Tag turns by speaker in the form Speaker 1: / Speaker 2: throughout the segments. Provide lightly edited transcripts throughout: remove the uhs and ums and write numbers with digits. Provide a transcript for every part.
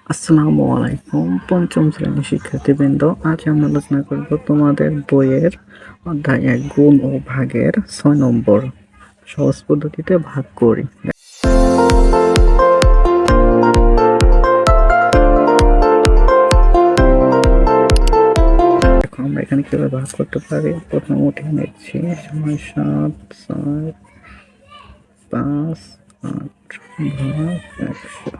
Speaker 1: আসসালামু আলাইকুম পঞ্চম শ্রেণীর শিক্ষার্থীবৃন্দ, আজ আমরা আলোচনা করব তোমাদের বইয়ের অধ্যায় ১ গুণ ও ভাগের ৬ নম্বর সহজ পদ্ধতিতে ভাগ করি। দেখো আমরা এখানে কিভাবে ভাগ করতে পারি। প্রথম উঠিয়ে নিচ্ছি ৭, ৬, ৫, ৮ ভাগ ১০০।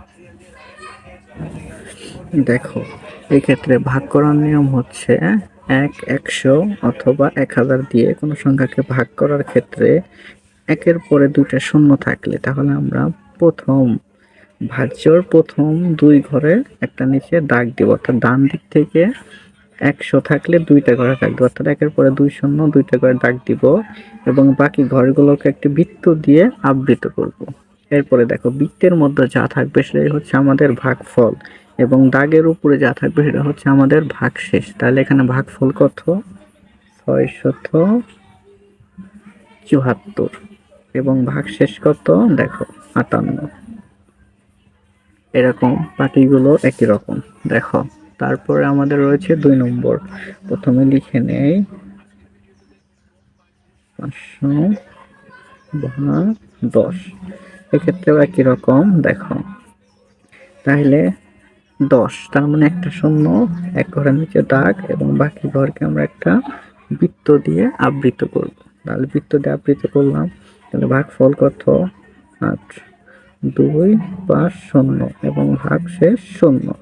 Speaker 1: দেখো এই ক্ষেত্রে ভাগ করার নিয়ম হচ্ছে ১০০ অথবা ১০০০ দিয়ে কোনো সংখ্যাকে ভাগ করার ক্ষেত্রে একের পরে দুইটা শূন্য থাকলে তাহলে আমরা প্রথম ভাজ্যর প্রথম দুই ঘরে একটা নিচে দাগ দিব, অর্থাৎ ডান দিক থেকে ১০০ থাকলে দুইটা ঘরে দাগ দিব, অর্থাৎ একের পরে দুই শূন্য দুইটা ঘরে দাগ দিব এবং বাকি ঘরগুলোকে একটি বৃত্ত দিয়ে আবৃত করব। এরপরে দেখো বৃত্তের মধ্যে যা থাকবে সেটাই হচ্ছে আমাদের ভাগফল এবং দাগের উপরে যা থাকবে সেটা হচ্ছে আমাদের ভাগশেষ। তাহলে এখানে ভাগফল কত? ৬৭৪ এবং ভাগশেষ কত? দেখো ৫৮। এরকম বাকিগুলো একই রকম। দেখো তারপরে আমাদের রয়েছে ২ নম্বর। প্রথমে লিখে নেই ৫০০ ভাগ ১০। এক্ষেত্রেও একই রকম। দেখো তাহলে ১০ তার মানে একটা শূন্য, এক ঘরের নিচে দাগ এবং বাকি ঘরকে আমরা একটা বৃত্ত দিয়ে আবৃত করব। তাহলে বৃত্ত দিয়ে আবৃত করলাম, তাহলে ভাগফল কত? ৮, ২, ৫, ০ এবং ভাগশেষ ০।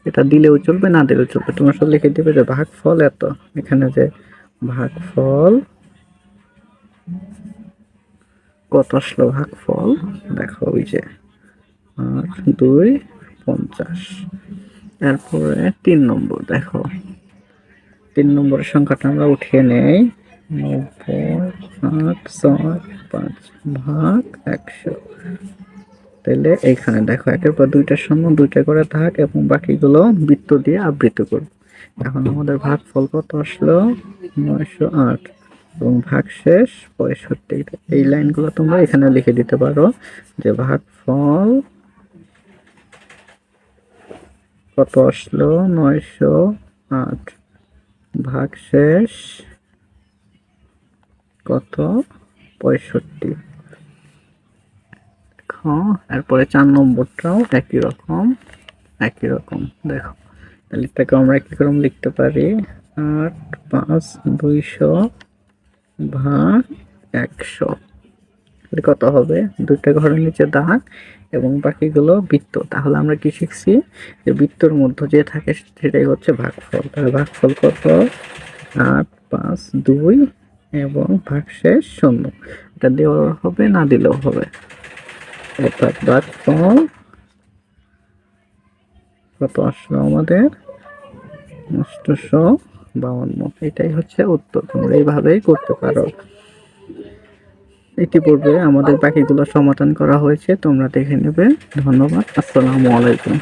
Speaker 1: এটা দিলেও চলবে, না দিলেও চলবে। তোমরা সব লিখে দেবে যে ভাগফল এত। এখানে যে ভাগফল কত আসলো, ভাগফল দেখো ওই যে ৮, ২, ৫০। তারপরে ৩ নম্বর। দেখো ৩ নম্বরের সংখ্যাটা আমরা উঠিয়ে নেই ৯০, ৮, ৬, ৫ ভাগ ১০০। তাহলে এইখানে দেখো একের পর দুইটা শূন্য দুইটা করে থাক এবং বাকিগুলো বৃত্ত দিয়ে আবৃত করব। এখন আমাদের ভাগফল কত আসলো? ৯০৮ এবং ভাগশেষ ৬৫। এই লাইনগুলো তোমরা এখানে লিখে দিতে পারো যে ভাগফল কত আসলো? ৯০৮ ভাগশেষ কত? ৬৫। এরপরে ৪ নম্বরটাও একই রকম। দেখো তাহলে এটাকে আমরা কি করে লিখতে পারি? ৮, ৫, ২০০ ভাগ ১০০। কত হবে? দুইটা ঘরের নিচে দাগ এবং বাকিগুলো বৃত্ত। তাহলে আমরা কি শিখছি যে বৃত্তর মধ্যে যে থাকে সেটাই হচ্ছে ভাগফল। তাহলে ভাগফল কত? ৮, ৫, ২ এবং ভাগশেষ ০। এটা দেওয়া হবে, না দিলেও হবে। অর্থাৎ ভাগফল কত আসলো আমাদের? ৮৫২। এটাই হচ্ছে উত্তর। তোমরা এইভাবেই করতে পারো। ইতিপূর্বে আমাদের বাকিগুলো সমাধান করা হয়েছে, তোমরা দেখে নেবে। ধন্যবাদ। আসসালামু আলাইকুম।